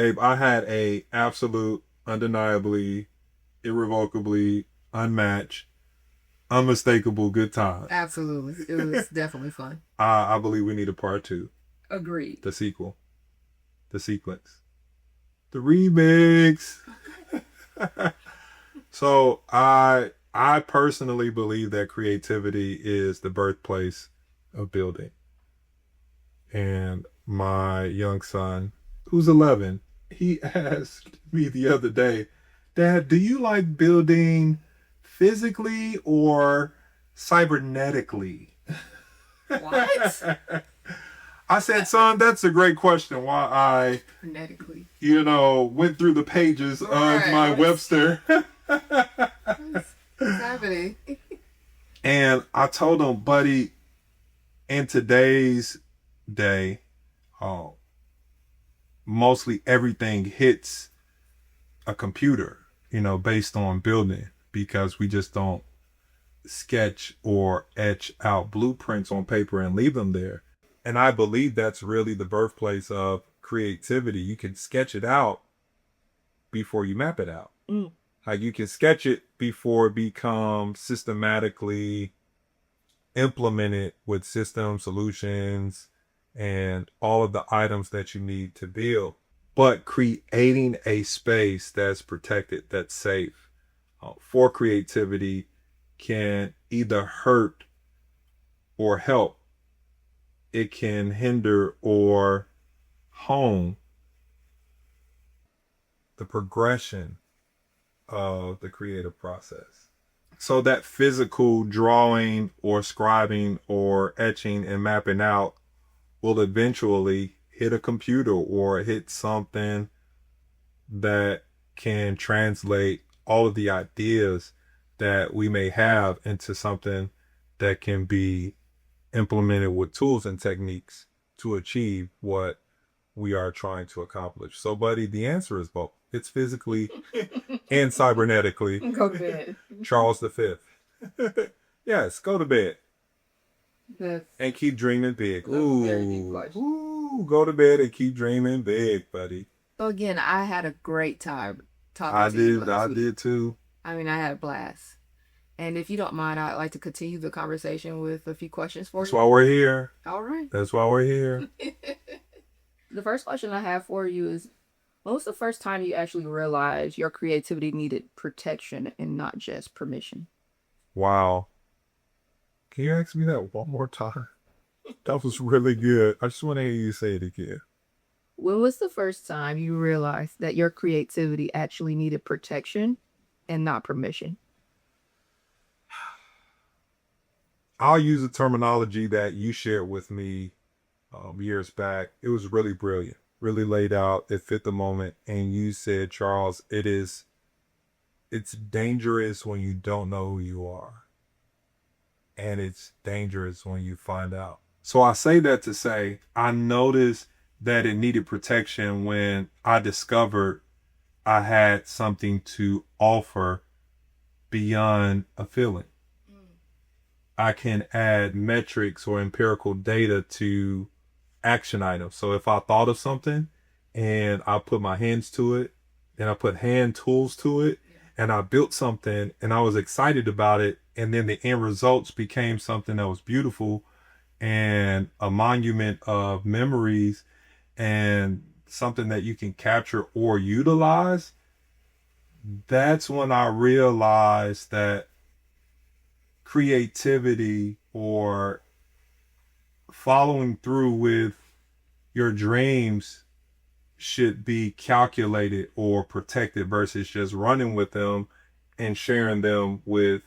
babe, I had a absolute, undeniably, irrevocably, unmatched, unmistakable good time. Absolutely. It was definitely fun. I believe we need a part two, Agreed. the sequel, the sequence, the remix. So I personally believe that creativity is the birthplace of building. And my young son, who's 11, he asked me the other day, Dad, do you like building physically or cybernetically? What? I said, son, that's a great question. Why Phonetically. went through the pages of Right. my Webster. What's happening? And I told him, buddy, in today's day, uh, mostly everything hits a computer, based on building because we just don't sketch or etch out blueprints on paper and leave them there. And I believe that's really the birthplace of creativity. You can sketch it out before you map it out. Like you can sketch it before it becomes systematically implemented with system solutions and all of the items that you need to build. But creating a space that's protected, that's safe for creativity can either hurt or help. It can hinder or hone the progression of the creative process. So that physical drawing or scribing or etching and mapping out will eventually hit a computer or hit something that can translate all of the ideas that we may have into something that can be implemented with tools and techniques to achieve what we are trying to accomplish. So, buddy, the answer is both. It's physically and cybernetically. Go to bed. Charles V. Yes, go to bed. That's And keep dreaming big. a very deep question. Ooh, go to bed and keep dreaming big, buddy. So again, I had a great time talking to you last I week. did too. I mean, I had a blast. And if you don't mind, I'd like to continue the conversation with a few questions for That's you. why we're here. All right. That's why we're here. The first question I have for you is, when was the first time you actually realized your creativity needed protection and not just permission? Wow. Can you ask me that one more time? That was really good. I just want to hear you say it again. When was the first time you realized that your creativity actually needed protection and not permission? I'll use a terminology that you shared with me years back. It was really brilliant, really laid out. It fit the moment. And you said, Charles, it's dangerous when you don't know who you are. And it's dangerous when you find out. So I say that to say, I noticed that it needed protection when I discovered I had something to offer beyond a feeling. I can add metrics or empirical data to action items. So if I thought of something and I put my hands to it, and I put hand tools to it, and I built something and I was excited about it, and then the end results became something that was beautiful and a monument of memories and something that you can capture or utilize, that's when I realized that creativity or following through with your dreams should be calculated or protected versus just running with them and sharing them with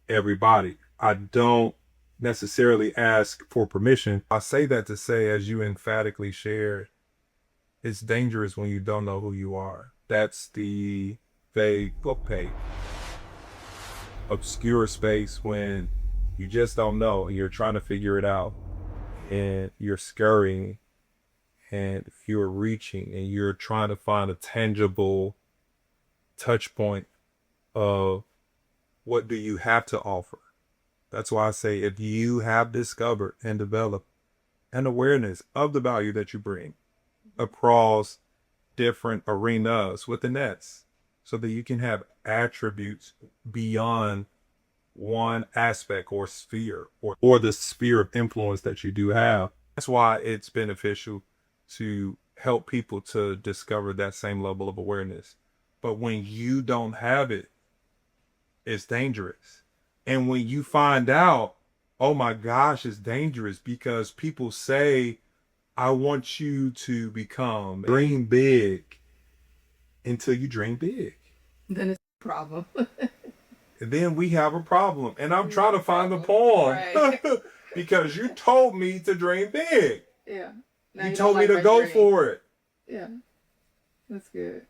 everybody. I don't necessarily ask for permission. I say that to say, as you emphatically shared, it's dangerous when you don't know who you are. That's the vague, opaque, obscure space when you just don't know and you're trying to figure it out and you're scurrying and you're reaching and you're trying to find a tangible touch point of what do you have to offer. That's why I say if you have discovered and developed an awareness of the value that you bring across different arenas with the nets so that you can have attributes beyond one aspect or sphere or the sphere of influence that you do have. That's why it's beneficial to help people to discover that same level of awareness. But when you don't have it, it's dangerous. And when you find out, oh my gosh, it's dangerous because people say, I want you to dream big until you dream big. Then it's a problem. And then we have a problem. And I'm trying to find the poem. Right. Because you told me to dream big. Yeah. Now you told me to go for it. Yeah. That's good.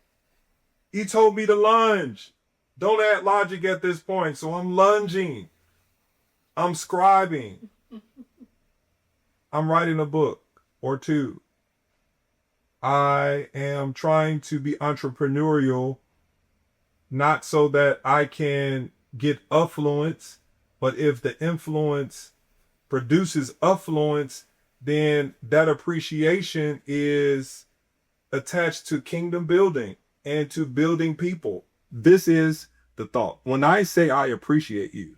You told me to lunge. Don't add logic at this point. So I'm lunging. I'm scribing. I'm writing a book or two. I am trying to be entrepreneurial, not so that I can get affluence, but if the influence produces affluence, then that appreciation is attached to kingdom building and to building people. This is the thought. When I say I appreciate you,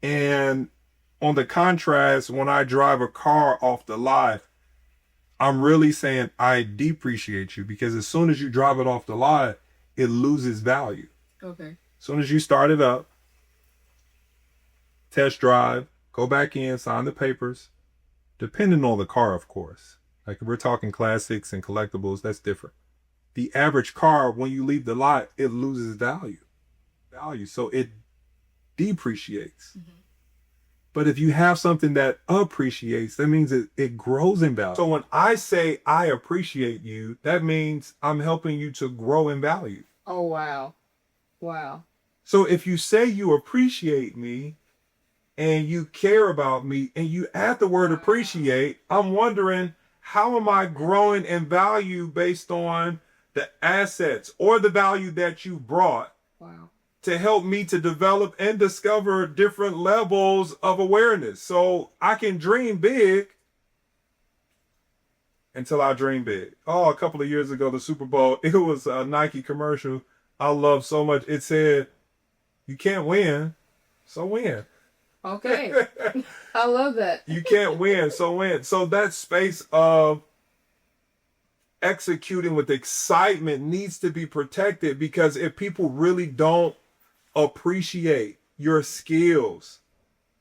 and on the contrast, when I drive a car off the lot, I'm really saying I depreciate you because as soon as you drive it off the lot, it loses value. Okay. As soon as you start it up, test drive, go back in, sign the papers, depending on the car, of course. Like if we're talking classics and collectibles, that's different. The average car, when you leave the lot, it loses value. So it depreciates. But if you have something that appreciates, that means it grows in value. So when I say I appreciate you, that means I'm helping you to grow in value. Oh, wow. Wow. So if you say you appreciate me and you care about me and you add the word appreciate, I'm wondering, how am I growing in value based on the assets or the value that you brought? Wow. To help me to develop and discover different levels of awareness. So I can dream big until I dream big. Oh, a couple of years ago, the Super Bowl, it was a Nike commercial I love so much. It said, you can't win, so win. Okay. I love that. You can't win, so win. So that space of executing with excitement needs to be protected, because if people really don't appreciate your skills,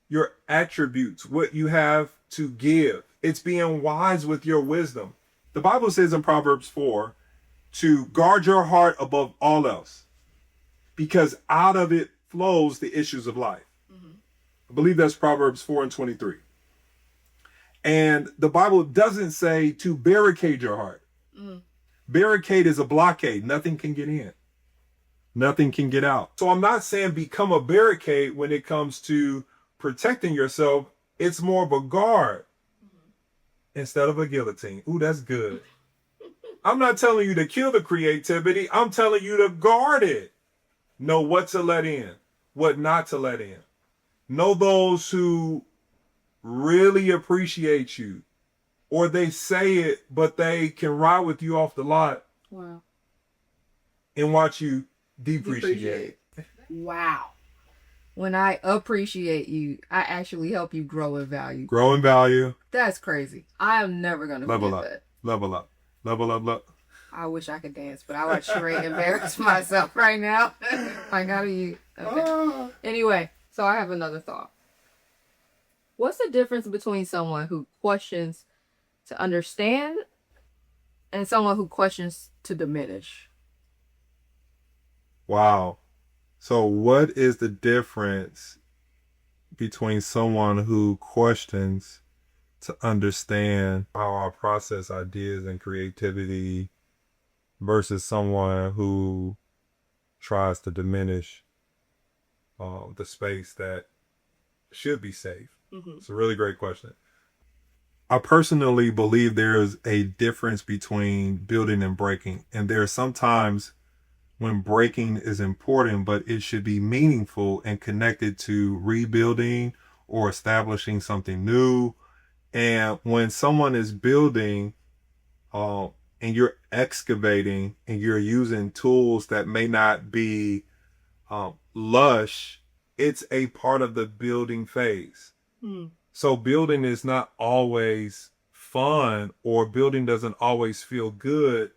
your attributes, what you have to give, it's being wise with your wisdom. The Bible says in Proverbs 4 to guard your heart above all else, because out of it flows the issues of life. I believe that's Proverbs 4:23. And the Bible doesn't say to barricade your heart. Barricade is a blockade. Nothing can get in. Nothing can get out. So I'm not saying become a barricade when it comes to protecting yourself. It's more of a guard instead of a guillotine. Ooh, that's good. I'm not telling you to kill the creativity. I'm telling you to guard it. Know what to let in, what not to let in. Know those who really appreciate you, or they say it, but they can ride with you off the lot. Wow. And watch you depreciate. Wow. When I appreciate you, I actually help you grow in value. Grow in value. That's crazy. I am never going to Level forget up. that. Level up. Level up. Level. I wish I could dance, but I would straight embarrass myself right now. I gotta eat. Okay. Anyway, so I have another thought. What's the difference between someone who questions to understand and someone who questions to diminish? Wow. So what is the difference between someone who questions to understand how I process ideas and creativity versus someone who tries to diminish the space that should be safe? It's a really great question. I personally believe there is a difference between building and breaking. And there are some times when breaking is important, but it should be meaningful and connected to rebuilding or establishing something new. And when someone is building, and you're excavating and you're using tools that may not be lush, it's a part of the building phase. So building is not always fun, or building doesn't always feel good.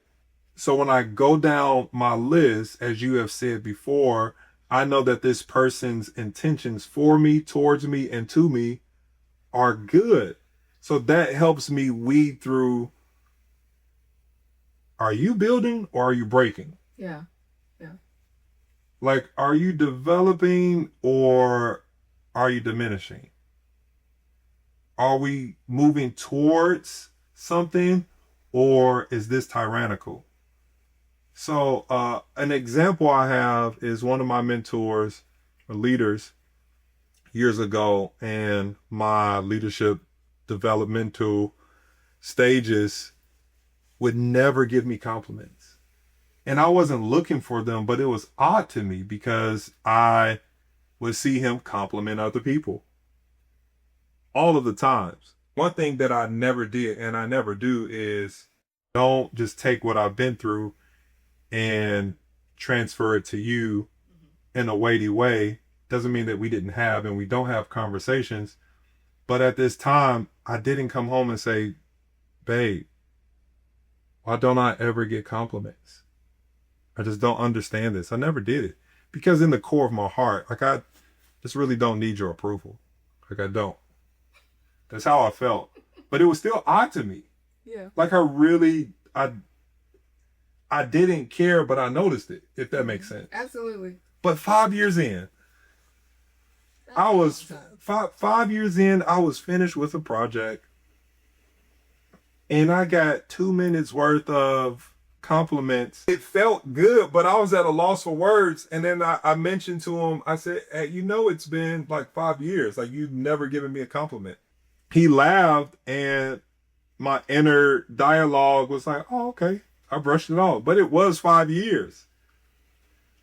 So when I go down my list, as you have said before, I know that this person's intentions for me, towards me, and to me are good. So that helps me weed through, are you building or are you breaking? Yeah. Yeah. Like, are you developing or are you diminishing? Are we moving towards something, or is this tyrannical? So an example I have is one of my mentors or leaders years ago, and my leadership developmental stages would never give me compliments. And I wasn't looking for them, but it was odd to me because I would see him compliment other people all of the times. One thing that I never did, and I never do, is don't just take what I've been through and transfer it to you in a weighty way. Doesn't mean that we didn't have and we don't have conversations. But at this time, I didn't come home and say, babe, why don't I ever get compliments? I just don't understand this. I never did it. Because in the core of my heart, like, I just really don't need your approval. Like, I don't. That's how I felt. But it was still odd to me. Yeah. Like, I didn't care, but I noticed it, if that makes sense. Absolutely. But 5 years in, I was 5 years in, I was finished with a project, and I got 2 minutes worth of compliments. It felt good, but I was at a loss for words. And then I mentioned to him, I said, hey, it's been like 5 years. Like, you've never given me a compliment. He laughed, and my inner dialogue was like, oh, okay. I brushed it off. But it was 5 years.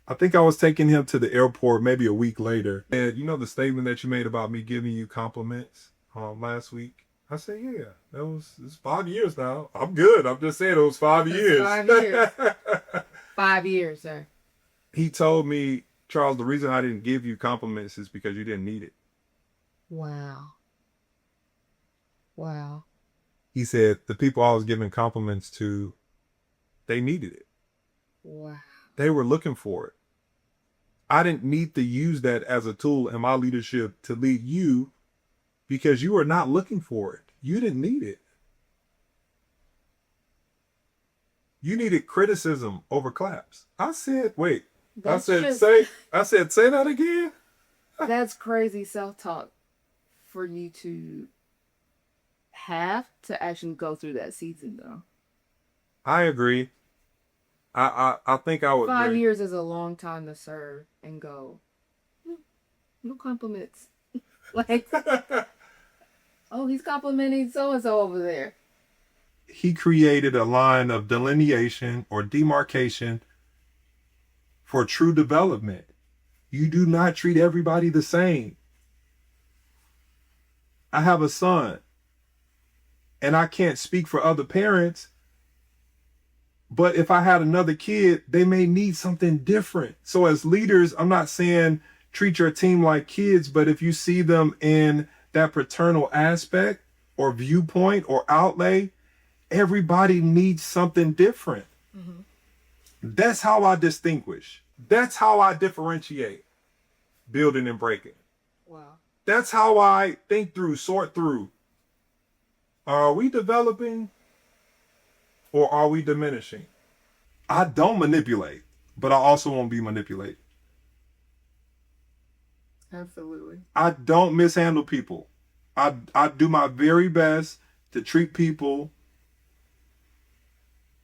I think I was taking him to the airport maybe a week later. And the statement that you made about me giving you compliments last week? I said, yeah, it's 5 years now. I'm good. I'm just saying it was 5 years. 5 years. 5 years, sir. He told me, Charles, the reason I didn't give you compliments is because you didn't need it. Wow. Wow. He said the people I was giving compliments to, they needed it. Wow. They were looking for it. I didn't need to use that as a tool in my leadership to lead you because you were not looking for it. You didn't need it. You needed criticism over claps. I said, wait. Say that again. That's crazy self-talk for you to have to actually go through that season, though. I agree. I think I would. 5 years is a long time to serve and go, no compliments. Like, oh, he's complimenting so-and-so over there. He created a line of delineation or demarcation for true development. You do not treat everybody the same. I have a son, and I can't speak for other parents, but if I had another kid, they may need something different. So as leaders, I'm not saying treat your team like kids, but if you see them in that paternal aspect or viewpoint or outlay, everybody needs something different. Mm-hmm. That's how I distinguish. That's how I differentiate building and breaking. Wow. That's how I think through, sort through. Are we developing or are we diminishing? I don't manipulate, but I also won't be manipulated. Absolutely. I don't mishandle people. I do my very best to treat people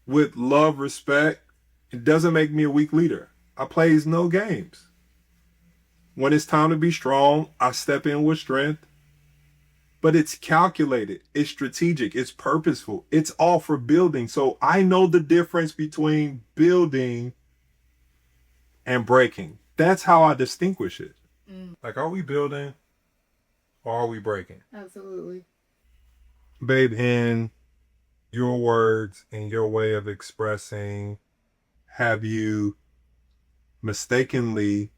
with love, respect. It doesn't make me a weak leader. I plays no games. When it's time to be strong, I step in with strength. But it's calculated, it's strategic, it's purposeful. It's all for building. So I know the difference between building and breaking. That's how I distinguish it. Like, are we building or are we breaking? Absolutely. Babe, in your words and your way of expressing, have you mistakenly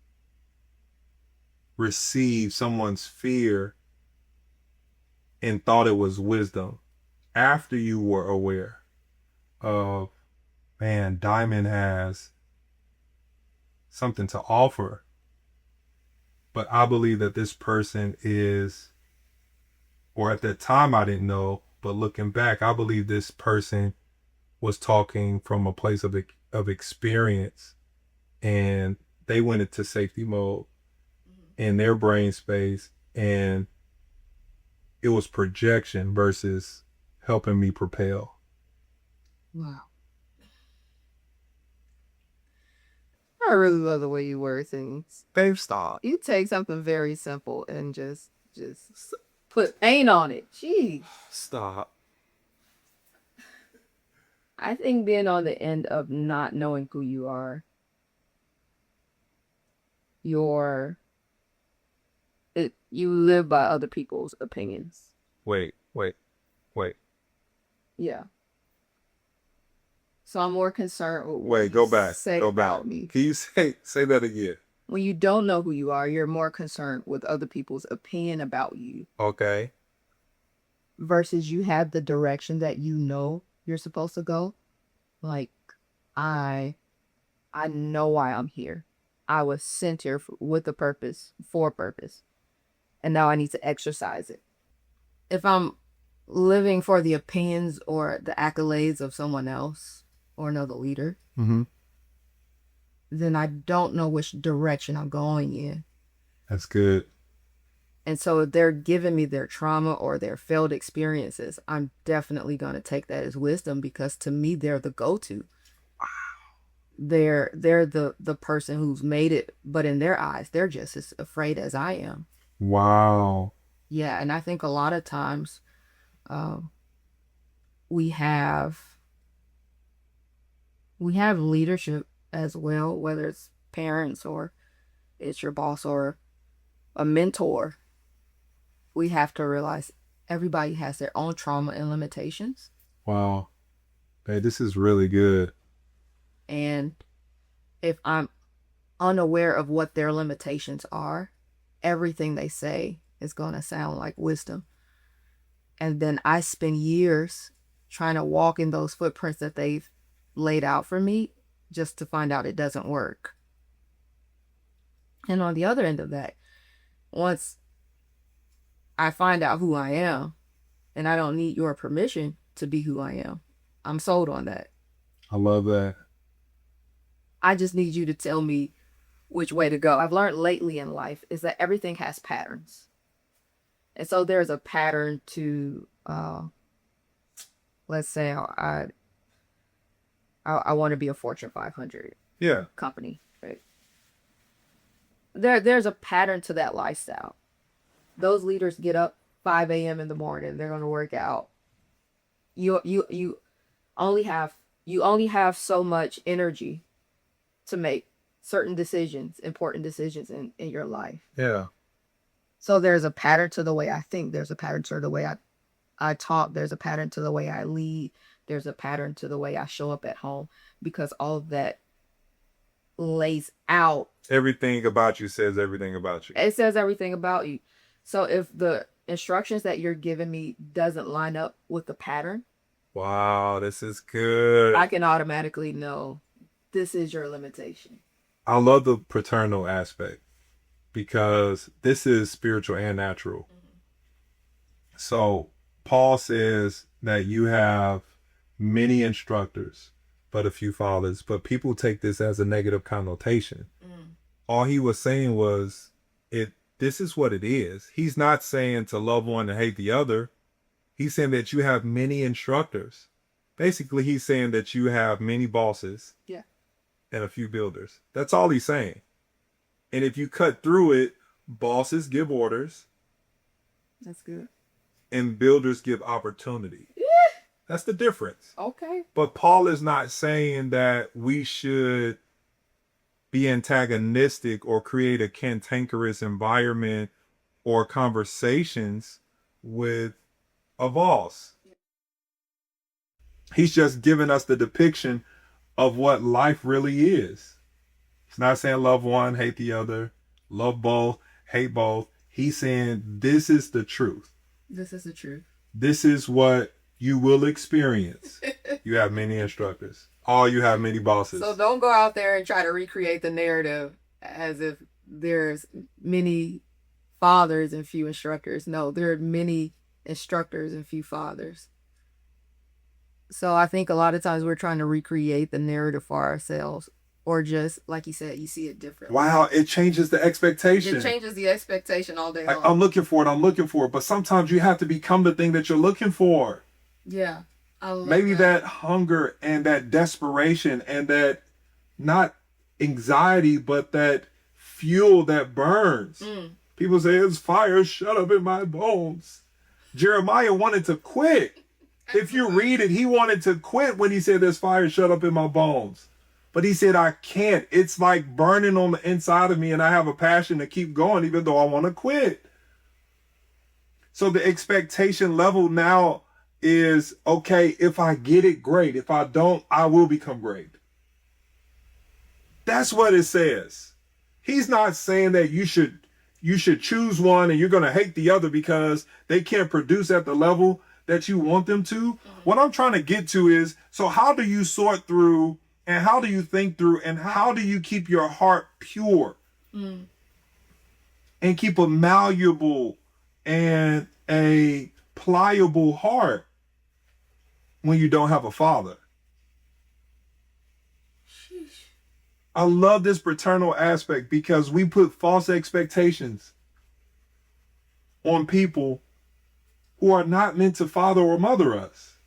received someone's fear and thought it was wisdom after you were aware of, man, Diamond has something to offer, but I believe that this person is, or at that time I didn't know, but looking back, I believe this person was talking from a place of experience, and they went into safety mode in their brain space, and it was projection versus helping me propel. Wow. I really love the way you word things. Babe, stop. You take something very simple and just put paint on it. Gee. Stop. I think being on the end of not knowing who you are, you live by other people's opinions. Wait. Yeah. So I'm more concerned with what Wait, go back. say Go back. about me. Can you say that again? When you don't know who you are, you're more concerned with other people's opinion about you Okay. versus you have the direction that you know you're supposed to go. Like, I know why I'm here. I was sent here with a purpose, for a purpose. And now I need to exercise it. If I'm living for the opinions or the accolades of someone else or another leader, Mm-hmm. then I don't know which direction I'm going in. That's good. And so if they're giving me their trauma or their failed experiences, I'm definitely going to take that as wisdom, because to me, they're the go-to. They're the person who's made it, but in their eyes, they're just as afraid as I am. Wow. Yeah, and I think a lot of times we have leadership as well, whether it's parents or it's your boss or a mentor. We have to realize everybody has their own trauma and limitations. Wow. Hey, this is really good. And if I'm unaware of what their limitations are, everything they say is going to sound like wisdom. And then I spend years trying to walk in those footprints that they've laid out for me just to find out it doesn't work. And on the other end of that, once I find out who I am and I don't need your permission to be who I am, I'm sold on that. I love that. I just need you to tell me which way to go. I've learned lately in life is that everything has patterns. And so there's a pattern to, let's say I want to be a Fortune 500 company, right? There's a pattern to that lifestyle. Those leaders get up 5 a.m. in the morning. They're going to work out. You only have so much energy to make certain decisions, important decisions in your life. Yeah. So there's a pattern to the way I think. There's a pattern to the way I talk. There's a pattern to the way I lead. There's a pattern to the way I show up at home, because all of that lays out. Everything about you says everything about you. It says everything about you. So if the instructions that you're giving me doesn't line up with the pattern, wow, this is good. I can automatically know this is your limitation. I love the paternal aspect, because this is spiritual and natural. Mm-hmm. So Paul says that you have many instructors, but a few fathers. But people take this as a negative connotation. Mm. All he was saying was, this is what it is. He's not saying to love one and hate the other. He's saying that you have many instructors. Basically, he's saying that you have many bosses. Yeah. And a few builders. That's all he's saying. And if you cut through it, bosses give orders. That's good. And builders give opportunity. Yeah. That's the difference. Okay. But Paul is not saying that we should be antagonistic or create a cantankerous environment or conversations with a boss. He's just giving us the depiction of what life really is. He's not saying love one, hate the other, love both, hate both. He's saying this is the truth. This is the truth. This is what you will experience. You have many instructors. You have many bosses. So don't go out there and try to recreate the narrative as if there's many fathers and few instructors. No, there are many instructors and few fathers. So I think a lot of times we're trying to recreate the narrative for ourselves, or just like you said, you see it differently. Wow, it changes the expectation. It changes the expectation all day long. Like, I'm looking for it, but sometimes you have to become the thing that you're looking for. Yeah. Maybe that hunger and that desperation and that not anxiety, but that fuel that burns. People say, it's fire shut up in my bones. Jeremiah wanted to quit. If you read it, he wanted to quit when he said, there's fire shut up in my bones. But he said, I can't. It's like burning on the inside of me, and I have a passion to keep going even though I want to quit. So the expectation level now is, okay, if I get it, great. If I don't, I will become great. That's what it says. He's not saying that you should choose one and you're going to hate the other because they can't produce at the level that you want them to. What I'm trying to get to is, so how do you sort through, and how do you think through, and how do you keep your heart pure and keep a malleable and a pliable heart when you don't have a father? I love this paternal aspect because we put false expectations on people who are not meant to father or mother us.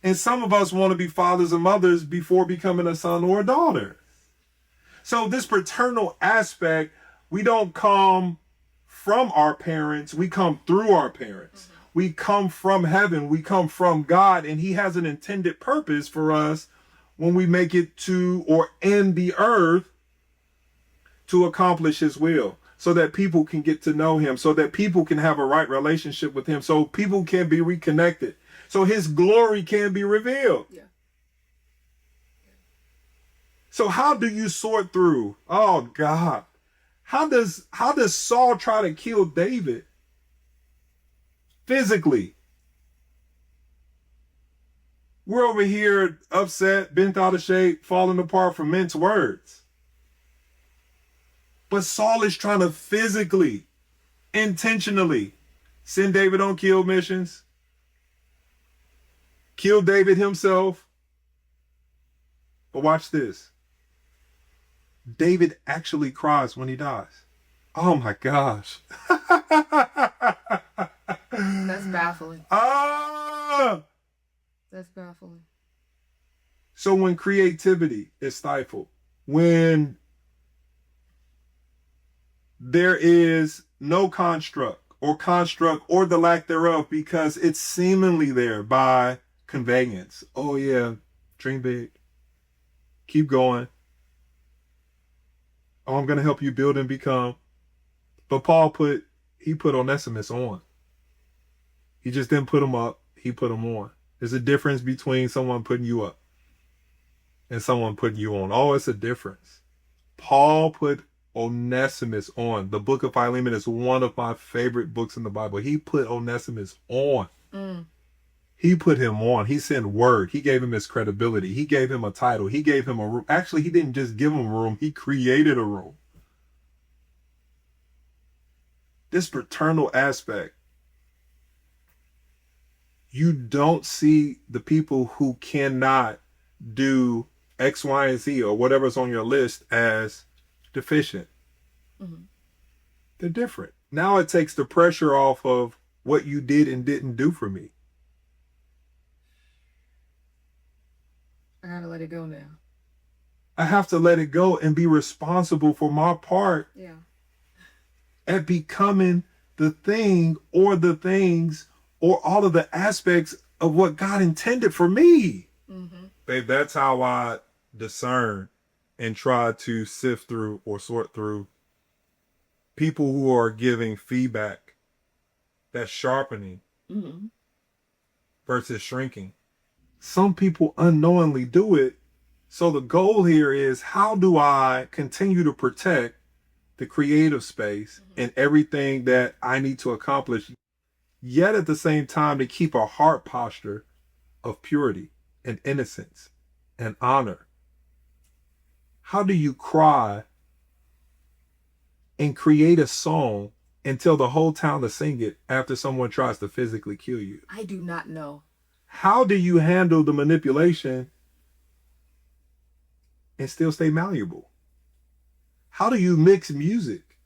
And some of us want to be fathers and mothers before becoming a son or a daughter. So this paternal aspect, we don't come from our parents, we come through our parents. We come from heaven, we come from God, and he has an intended purpose for us when we make it to or in the earth to accomplish his will, so that people can get to know him, so that people can have a right relationship with him, so people can be reconnected, so his glory can be revealed. Yeah. So how do you sort through? Oh God. How does Saul try to kill David? Physically. We're over here upset, bent out of shape, falling apart from men's words. But Saul is trying to physically, intentionally send David on kill missions, kill David himself. But watch this. David actually cries when he dies. Oh my gosh. That's baffling. That's baffling. So when creativity is stifled, when there is no construct or the lack thereof because it's seemingly there by conveyance. Oh yeah, dream big. Keep going. Oh, I'm going to help you build and become. But Paul put Onesimus on. He just didn't put him up. He put him on. There's a difference between someone putting you up and someone putting you on. Oh, it's a difference. Paul put Onesimus on. The book of Philemon is one of my favorite books in the Bible. He put Onesimus on. He put him on. He sent word. He gave him his credibility. He gave him a title. He gave him a room. Actually, he didn't just give him a room. He created a room. This paternal aspect. You don't see the people who cannot do X, Y, and Z or whatever's on your list as deficient. They're different. Now it takes the pressure off of what you did and didn't do for me. I gotta let it go now. I have to let it go and be responsible for my part at becoming the thing or the things or all of the aspects of what God intended for me. Babe, that's how I discern and try to sift through or sort through people who are giving feedback that's sharpening versus shrinking. Some people unknowingly do it. So the goal here is, how do I continue to protect the creative space and everything that I need to accomplish, yet at the same time to keep a heart posture of purity and innocence and honor? How do you cry and create a song and tell the whole town to sing it after someone tries to physically kill you? I do not know. How do you handle the manipulation and still stay malleable? How do you mix music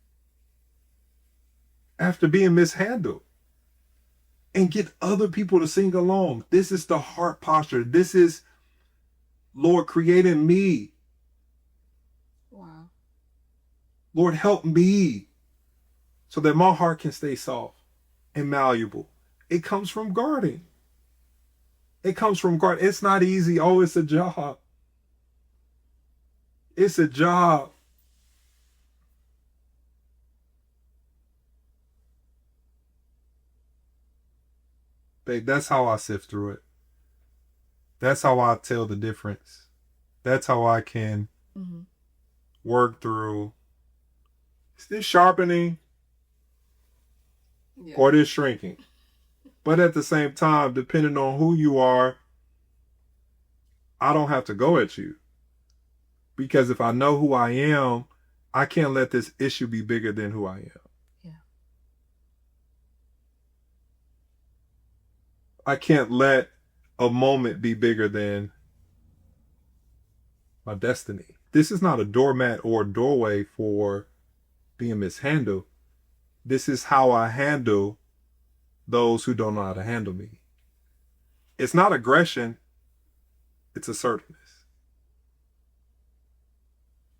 after being mishandled and get other people to sing along? This is the heart posture. This is, Lord, creating me. Wow. Lord, help me so that my heart can stay soft and malleable. It comes from guarding. It comes from guarding. It's not easy. Oh, it's a job. It's a job. Babe, that's how I sift through it. That's how I tell the difference. That's how I can work through. Is this sharpening or this shrinking? But at the same time, depending on who you are, I don't have to go at you. Because if I know who I am, I can't let this issue be bigger than who I am. I can't let a moment be bigger than my destiny. This is not a doormat or a doorway for being mishandled. This is how I handle those who don't know how to handle me. It's not aggression, it's assertiveness.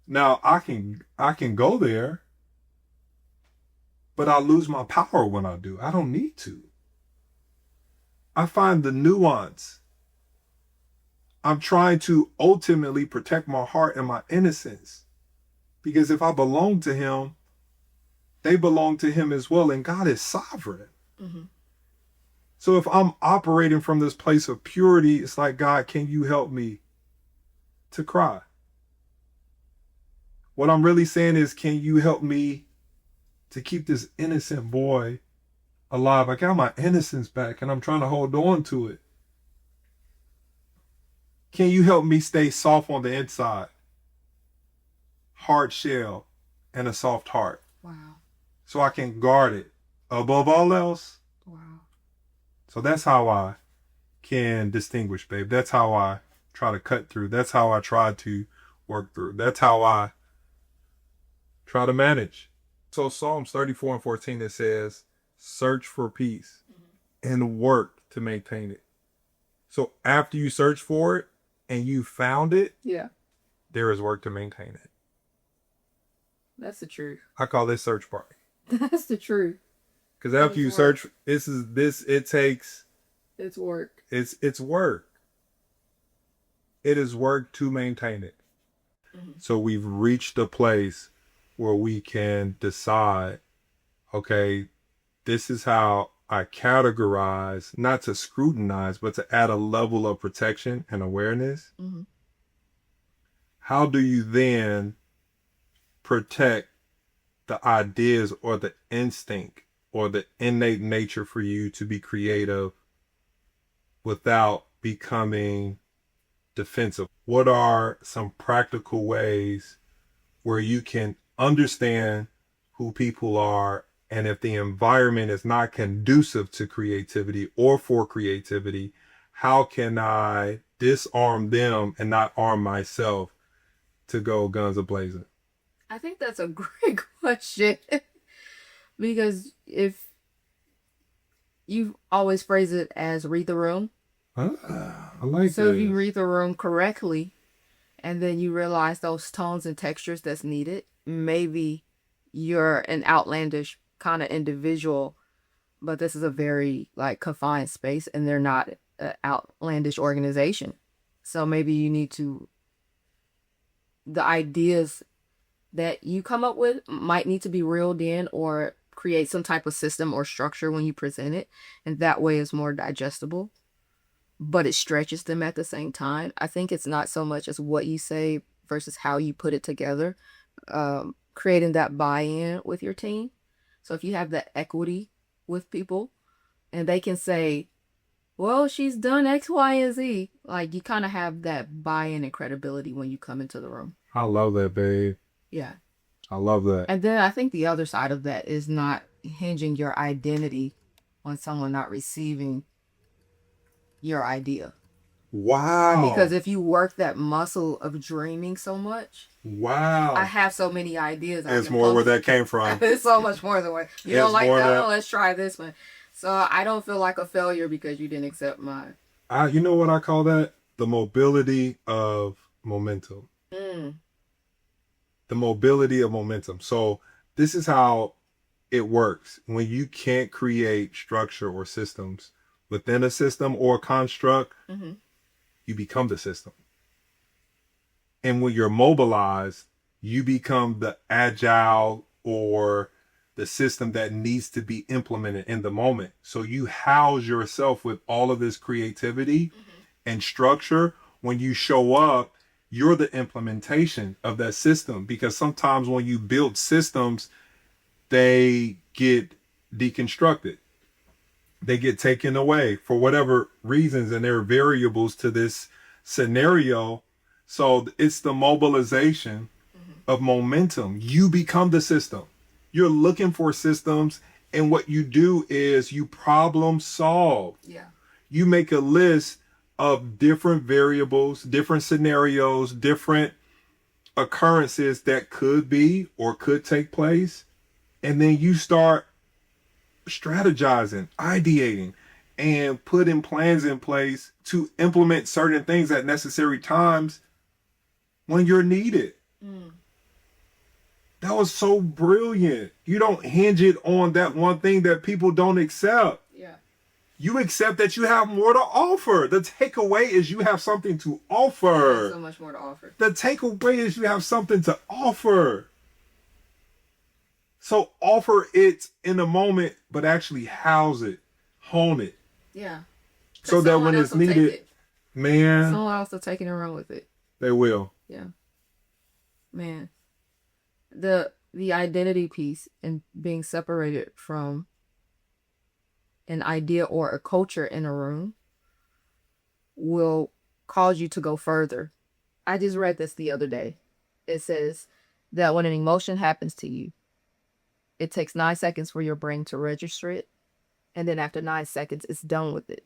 Now I can go there, but I lose my power when I do. I don't need to. I find the nuance. I'm trying to ultimately protect my heart and my innocence. Because if I belong to him, they belong to him as well. And God is sovereign. So if I'm operating from this place of purity, it's like, God, can you help me to cry? What I'm really saying is, can you help me to keep this innocent boy alive? I got my innocence back and I'm trying to hold on to it. Can you help me stay soft on the inside? Hard shell and a soft heart. Wow. So I can guard it above all else. Wow. So that's how I can distinguish, babe. That's how I try to cut through. That's how I try to work through. That's how I try to manage. So Psalms 34:14, it says, search for peace and work to maintain it. So after you search for it and you found it, there is work to maintain it. That's the truth. I call this search party. That's the truth. Because after you search, it takes. It's work. It's work. It is work to maintain it. So we've reached a place where we can decide, okay, this is how I categorize, not to scrutinize, but to add a level of protection and awareness. How do you then protect the ideas or the instinct or the innate nature for you to be creative without becoming defensive? What are some practical ways where you can understand who people are, and if the environment is not conducive to creativity or for creativity, how can I disarm them and not arm myself to go guns a-blazing? I think that's a great question. Because if you always phrase it as read the room. I like So that. if you read the room correctly and then you realize those tones and textures that's needed, maybe you're an outlandish kind of individual, but this is a very confined space and they're not an outlandish organization. So maybe you need to, the ideas that you come up with might need to be reeled in or create some type of system or structure when you present it, and that way it's more digestible. but it stretches them at the same time. I think it's not so much as what you say versus how you put it together, creating that buy-in with your team. So if you have that equity with people and they can say, well, she's done X, Y, and Z, like you kind of have that buy-in and credibility when you come into the room. I love that, babe. Yeah. I love that. And then I think the other side of that is not hinging your identity on someone not receiving your idea. Wow. Because if you work that muscle of dreaming so much, wow. I have so many ideas. It's more where that came from. It's so much more than what you don't like that. Oh, let's try this one. So I don't feel like a failure because you didn't accept mine. You know what I call that? The mobility of momentum. The mobility of momentum. So this is how it works. When you can't create structure or systems within a system or a construct, you become the system. And when you're mobilized, you become the agile or the system that needs to be implemented in the moment. So you house yourself with all of this creativity and structure. When you show up, you're the implementation of that system, because sometimes when you build systems, they get deconstructed. They get taken away for whatever reasons, and there are variables to this scenario. So it's the mobilization of momentum. You become the system. You're looking for systems, and what you do is you problem solve. Yeah. You make a list of different variables, different scenarios, different occurrences that could be or could take place. And then you start strategizing, ideating, and putting plans in place to implement certain things at necessary times when you're needed. That was so brilliant. You don't hinge it on that one thing that people don't accept. Yeah. You accept that you have more to offer. The takeaway is you have something to offer. So much more to offer. The takeaway is you have something to offer. So offer it in the moment, but actually house it, hone it. Yeah. So that when it's needed, man, someone else will take it and run with it. They will. Yeah. Man. The identity piece and being separated from an idea or a culture in a room will cause you to go further. I just read this the other day. It says that when an emotion happens to you, it takes 9 seconds for your brain to register it. And then after 9 seconds, it's done with it.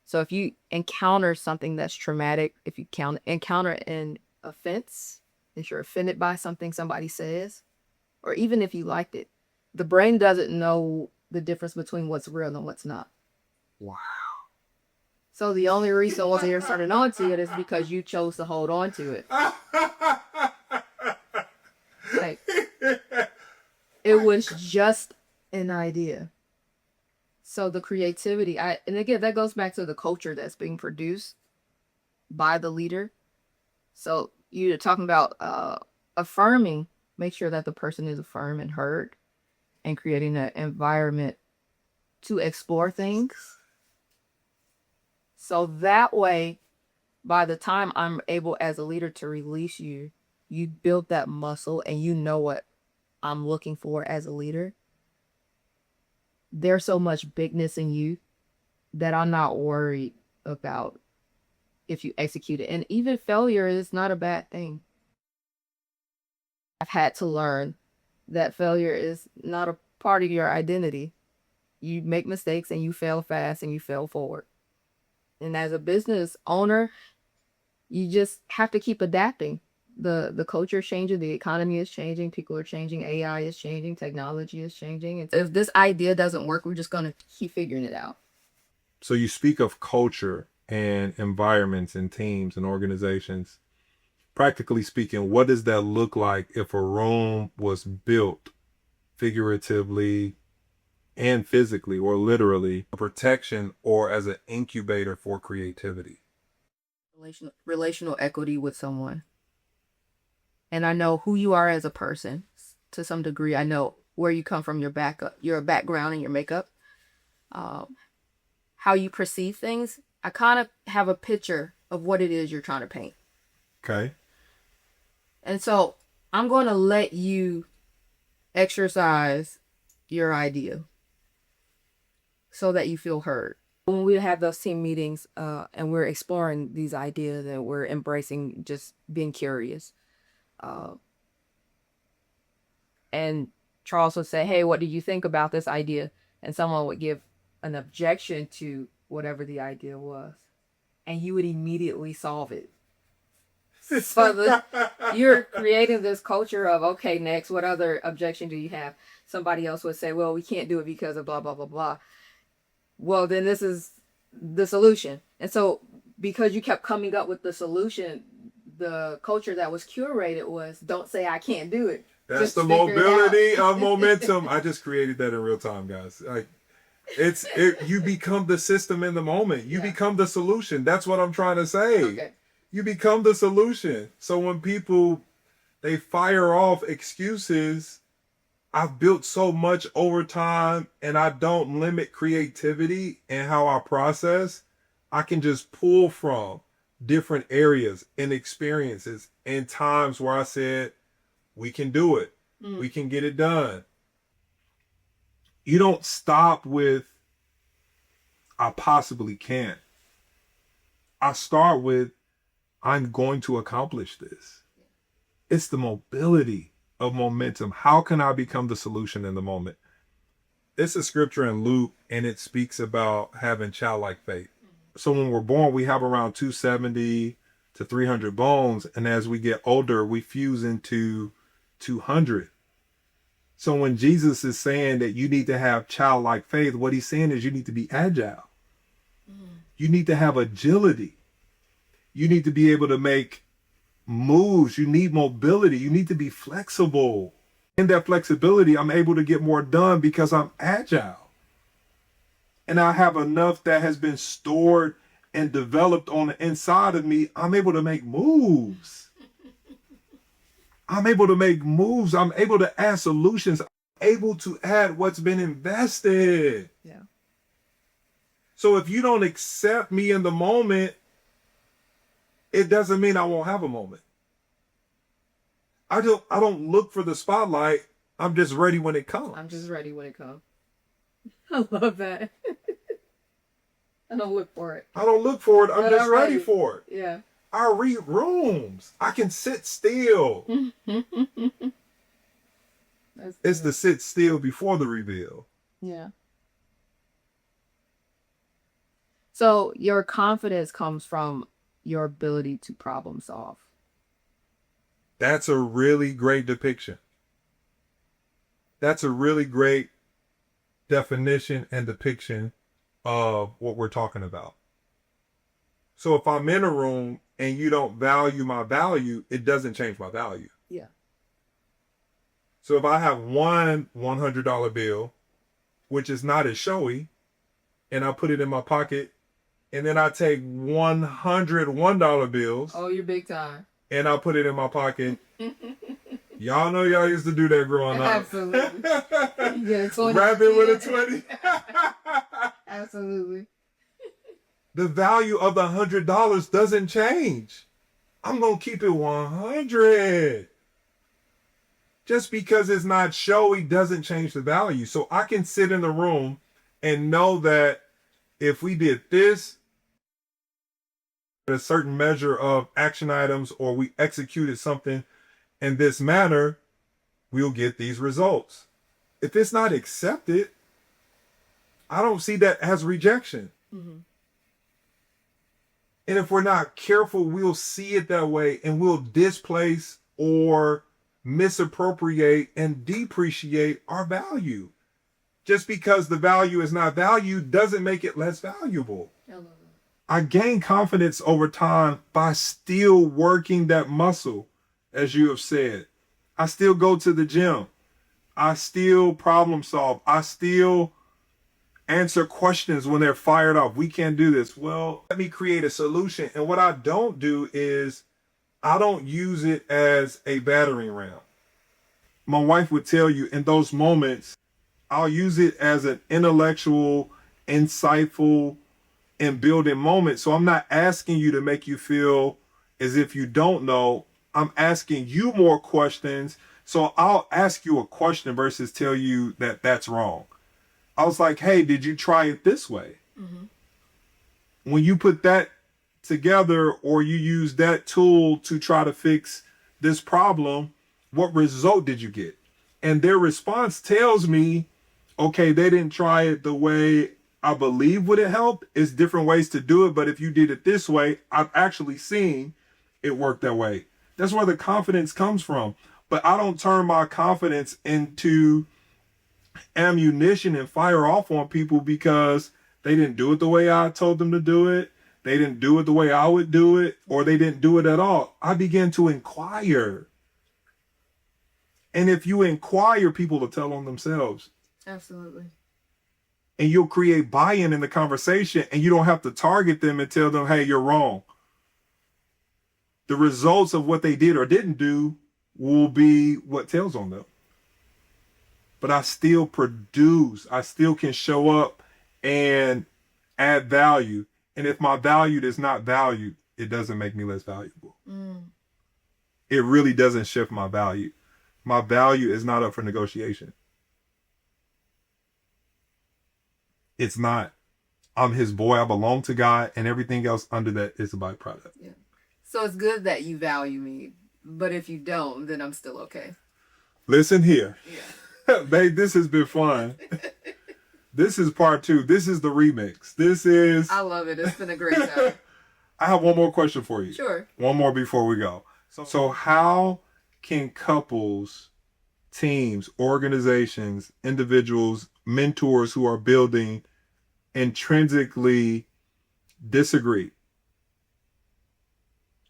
So if you encounter something that's traumatic, if you encounter an offense, if you're offended by something somebody says, or even if you liked it, the brain doesn't know the difference between what's real and what's not. Wow. So the only reason why you're starting on to it is because you chose to hold on to it. Like, it was just an idea. So the creativity, and again, that goes back to the culture that's being produced by the leader. So you're talking about affirming, make sure that the person is affirmed and heard, and creating an environment to explore things. So that way, by the time I'm able as a leader to release you, you build that muscle and you know what I'm looking for as a leader. There's so much bigness in you that I'm not worried about if you execute it. And even failure is not a bad thing. I've had to learn that failure is not a part of your identity. You make mistakes and you fail fast and you fail forward. And as a business owner, you just have to keep adapting. The culture is changing, the economy is changing, people are changing, AI is changing, technology is changing. And if this idea doesn't work, we're just going to keep figuring it out. So you speak of culture and environments and teams and organizations. Practically speaking, what does that look like if a room was built figuratively and physically or literally, a protection or as an incubator for creativity? Relational equity with someone. And I know who you are as a person to some degree. I know where you come from, your background and your makeup, how you perceive things. I kind of have a picture of what it is you're trying to paint. Okay. And so I'm going to let you exercise your idea so that you feel heard. When we have those team meetings and we're exploring these ideas and we're embracing just being curious. And Charles would say, hey, what do you think about this idea? And someone would give an objection to whatever the idea was. And you would immediately solve it. So you're creating this culture of, okay, next, what other objection do you have? Somebody else would say, well, we can't do it because of blah, blah, blah, blah. Well, then this is the solution. And so because you kept coming up with the solution, the culture that was curated was, don't say I can't do it. That's Just the figure it mobility out. of momentum. I just created that in real time, guys. Like, you become the system in the moment. You become the solution. That's what I'm trying to say. Okay. You become the solution. So when people, they fire off excuses, I've built so much over time, and I don't limit creativity and how I process. I can just pull from different areas and experiences and times where I said, we can do it. We can get it done. You don't stop with, I possibly can't. I start with, I'm going to accomplish this. It's the mobility of momentum. How can I become the solution in the moment? It's a scripture in Luke, and it speaks about having childlike faith. So when we're born, we have around 270 to 300 bones. And as we get older, we fuse into 200. So when Jesus is saying that you need to have childlike faith, what he's saying is you need to be agile. You need to have agility. You need to be able to make moves. You need mobility. You need to be flexible. In that flexibility, I'm able to get more done because I'm agile. And I have enough that has been stored and developed on the inside of me. I'm able to make moves. I'm able to make moves. I'm able to add solutions. I'm able to add what's been invested. Yeah. So if you don't accept me in the moment, it doesn't mean I won't have a moment. I don't look for the spotlight. I'm just ready when it comes. I'm just ready when it comes. I love that. I don't look for it. I don't look for it. I'm But just I'm ready ready. for it. Yeah. I read rooms. I can sit still. It's the sit still before the reveal. Yeah. So your confidence comes from your ability to problem solve. That's a really great depiction. That's a really great definition and depiction of what we're talking about. So if I'm in a room and you don't value my value, it doesn't change my value. Yeah. So if I have one $100 bill, which is not as showy, and I put it in my pocket, and then I take 100 $1 bills. Oh, you're big time. And I put it in my pocket. Y'all know y'all used to do that growing up. Absolutely. Yeah, 20. Wrap it with a 20. Absolutely. The value of the $100 doesn't change. I'm going to keep it 100. Just because it's not showy doesn't change the value. So I can sit in the room and know that if we did this, a certain measure of action items, or we executed something in this manner, we'll get these results. If it's not accepted, I don't see that as rejection. Mm-hmm. And if we're not careful, we'll see it that way, and we'll displace or misappropriate and depreciate our value. Just because the value is not valued doesn't make it less valuable. I gain confidence over time by still working that muscle, as you have said. I still go to the gym. I still problem solve. I still answer questions when they're fired up. We can't do this. Well, let me create a solution. And what I don't do is I don't use it as a battering ram. My wife would tell you in those moments, I'll use it as an intellectual, insightful in building moments. So I'm not asking you to make you feel as if you don't know. I'm asking you more questions. So I'll ask you a question versus tell you that that's wrong. I was like, hey, did you try it this way? Mm-hmm. When you put that together or you use that tool to try to fix this problem, what result did you get? And their response tells me, okay, they didn't try it the way I believe would it help. It's different ways to do it, but if you did it this way, I've actually seen it work that way. That's where the confidence comes from. But I don't turn my confidence into ammunition and fire off on people because they didn't do it the way I told them to do it. They didn't do it the way I would do it, or they didn't do it at all. I began to inquire. And if you inquire, people will tell on themselves. Absolutely. And you'll create buy-in in the conversation, and you don't have to target them and tell them, hey, you're wrong. The results of what they did or didn't do will be what tells on them. But I still produce. I still can show up and add value. And if my value is not valued, it doesn't make me less valuable. It really doesn't shift my value. My value is not up for negotiation. It's not. I'm his boy. I belong to God, and everything else under that is a byproduct. Yeah. So it's good that you value me, but if you don't, then I'm still okay. Listen here. Yeah. Babe, this has been fun. This is part 2. This is the remix. I love it. It's been a great time. I have one more question for you. Sure. One more before we go. So how can couples, teams, organizations, individuals, mentors who are building intrinsically disagree?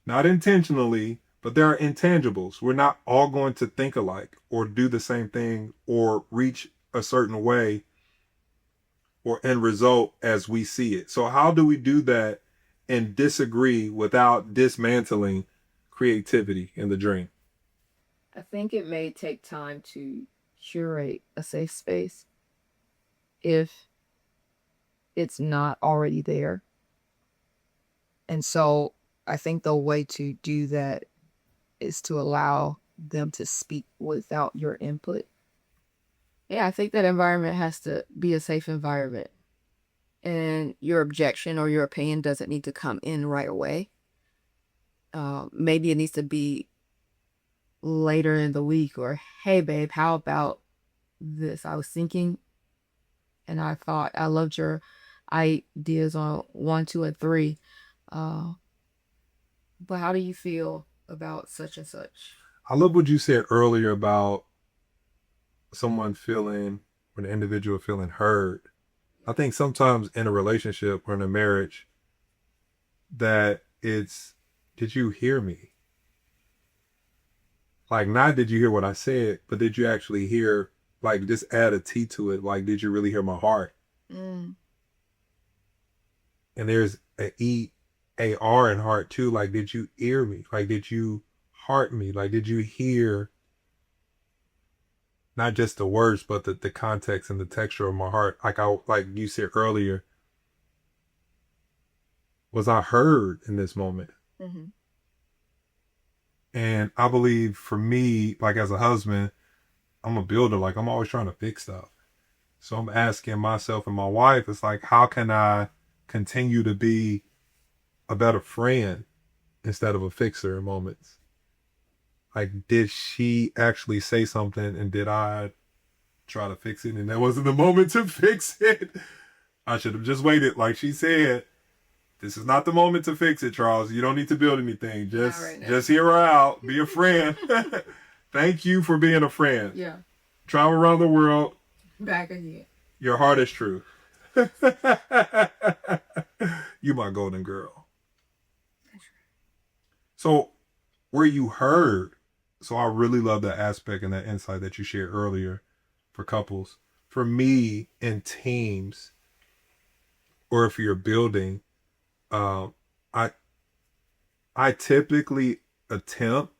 Not intentionally, but there are intangibles. We're not all going to think alike or do the same thing or reach a certain way or end result as we see it. So how do we do that and disagree without dismantling creativity in the dream? I think it may take time to curate a safe space if it's not already there. And so I think the way to do that is to allow them to speak without your input. Yeah, I think that environment has to be a safe environment. And your objection or your opinion doesn't need to come in right away. Maybe it needs to be later in the week, or, hey, babe, how about this? I was thinking and I thought I loved your ideas on 1, 2, and 3. But how do you feel about such and such? I love what you said earlier about someone feeling, or an individual feeling heard. I think sometimes in a relationship or in a marriage that it's, did you hear me? Like, not did you hear what I said, but did you actually hear, like, just add a T to it. Like, did you really hear my heart? And there's a E-A-R in heart too. Like, did you hear me? Like, did you heart me? Like, did you hear not just the words, but the context and the texture of my heart? Like you said earlier, was I heard in this moment? Mm-hmm. And I believe for me, like as a husband, I'm a builder. Like, I'm always trying to fix stuff. So I'm asking myself and my wife, it's like, how can I continue to be a better friend instead of a fixer in moments? Like, did she actually say something and did I try to fix it? And that wasn't the moment to fix it. I should have just waited. Like she said, this is not the moment to fix it, Charles. You don't need to build anything. Just hear her out. Be a friend. Thank you for being a friend. Yeah. Travel around the world. Back again. Your heart is true. You my golden girl. So where you heard, so I really love that aspect and that insight that you shared earlier for couples. For me, in teams, or if you're building, I typically attempt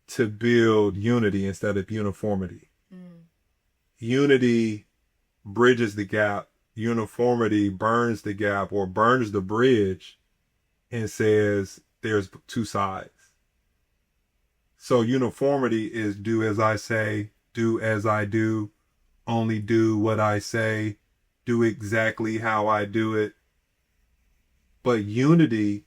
to build unity instead of uniformity. Unity bridges the gap uniformity burns the gap or burns the bridge and says there's two sides. So uniformity is do as I say, do as I do, only do what I say, do exactly how I do it. But unity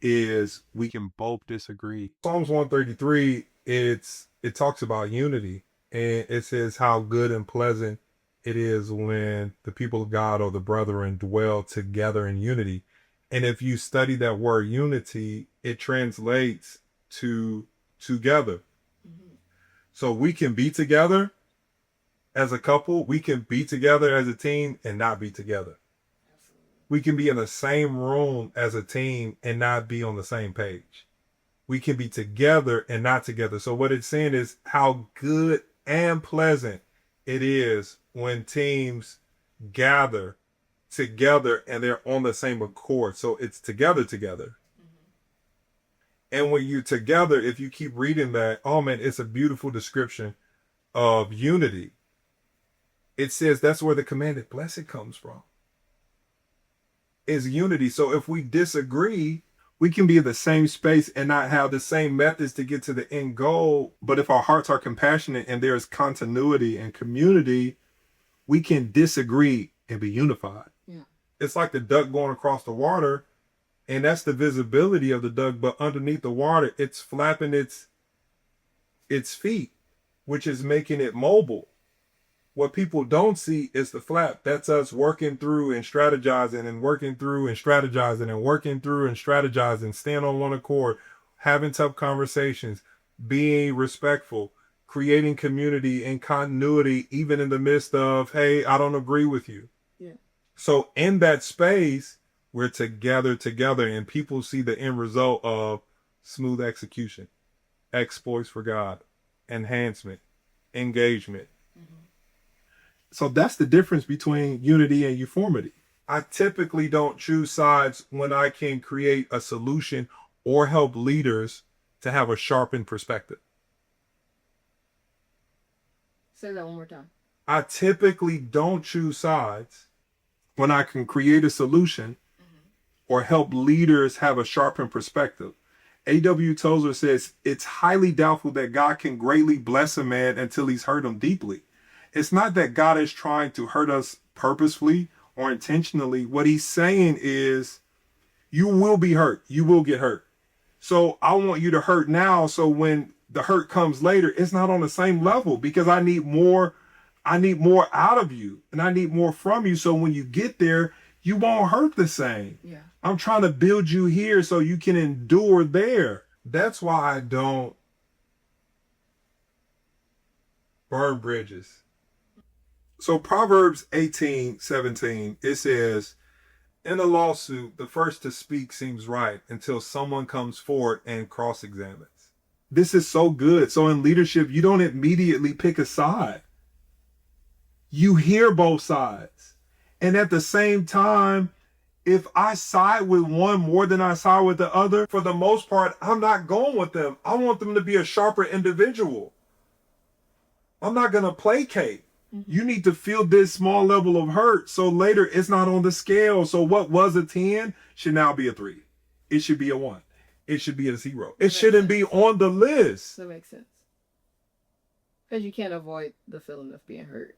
is we can both disagree. Psalms 133, it talks about unity, and it says how good and pleasant it is when the people of God or the brethren dwell together in unity. And if you study that word unity, it translates to together. Mm-hmm. So we can be together as a couple, we can be together as a team and not be together. We can be in the same room as a team and not be on the same page. We can be together and not together. So what it's saying is how good and pleasant it is when teams gather together and they're on the same accord. So it's together. Mm-hmm. And when you're together, if you keep reading that, oh man, it's a beautiful description of unity. It says that's where the commanded blessing comes from. Is unity. So if we disagree, we can be in the same space and not have the same methods to get to the end goal. But if our hearts are compassionate and there's continuity and community, we can disagree and be unified. Yeah. It's like the duck going across the water, and that's the visibility of the duck, but underneath the water, it's flapping its feet, which is making it mobile. What people don't see is the flap. That's us working through and strategizing and working through and strategizing and working through and strategizing, staying on one accord, having tough conversations, being respectful, creating community and continuity, even in the midst of, hey, I don't agree with you. Yeah. So in that space, we're together, and people see the end result of smooth execution, exploits for God, enhancement, engagement. So that's the difference between unity and uniformity. I typically don't choose sides when I can create a solution or help leaders to have a sharpened perspective. Say that one more time. I typically don't choose sides when I can create a solution or help leaders have a sharpened perspective. A.W. Tozer says, it's highly doubtful that God can greatly bless a man until he's hurt him deeply. It's not that God is trying to hurt us purposefully or intentionally. What he's saying is, you will be hurt. You will get hurt. So I want you to hurt now. So when the hurt comes later, it's not on the same level because I need more out of you and I need more from you. So when you get there, you won't hurt the same. Yeah. I'm trying to build you here so you can endure there. That's why I don't burn bridges. So Proverbs 18:17, it says, in a lawsuit, the first to speak seems right until someone comes forward and cross-examines. This is so good. So in leadership, you don't immediately pick a side. You hear both sides. And at the same time, if I side with one more than I side with the other, for the most part, I'm not going with them. I want them to be a sharper individual. I'm not going to placate. You need to feel this small level of hurt. So later it's not on the scale. So what was a 10 should now be a 3. It should be a 1. It should be a 0. It shouldn't be on the list. That makes sense. Because you can't avoid the feeling of being hurt.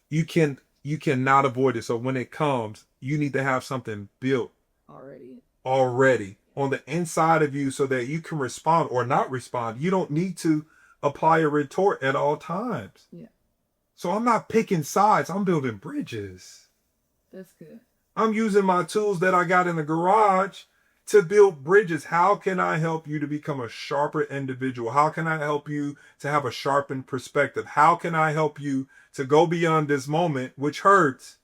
You cannot avoid it. So when it comes, you need to have something built already on the inside of you so that you can respond or not respond. You don't need to apply a retort at all times. Yeah. So I'm not picking sides. I'm building bridges. That's good. I'm using my tools that I got in the garage to build bridges. How can I help you to become a sharper individual? How can I help you to have a sharpened perspective? How can I help you to go beyond this moment, which hurts?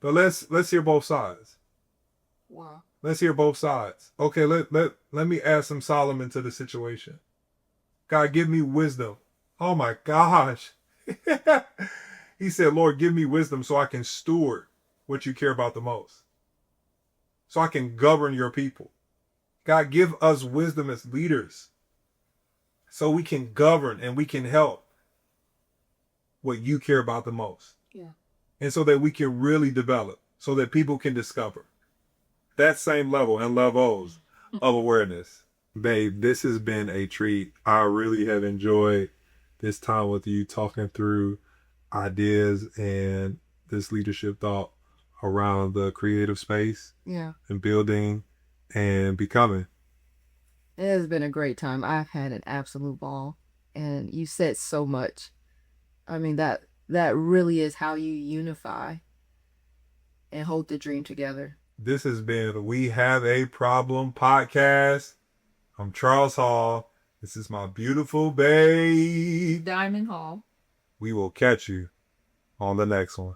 But let's hear both sides. Wow. Let's hear both sides. Okay, let me add some Solomon to the situation. God, give me wisdom. Oh my gosh. He said, Lord, give me wisdom so I can steward what you care about the most. So I can govern your people. God, give us wisdom as leaders so we can govern and we can help what you care about the most. Yeah. and so that we can really develop, so that people can discover that same level and levels of awareness. Babe, this has been a treat. I really have enjoyed this time with you, talking through ideas and this leadership thought around the creative space Yeah. and building and becoming. It has been a great time. I've had an absolute ball. And you said so much. I mean, that really is how you unify and hold the dream together. This has been We Have a Problem podcast. I'm Charles Hall. This is my beautiful babe. Diamond Hall. We will catch you on the next one.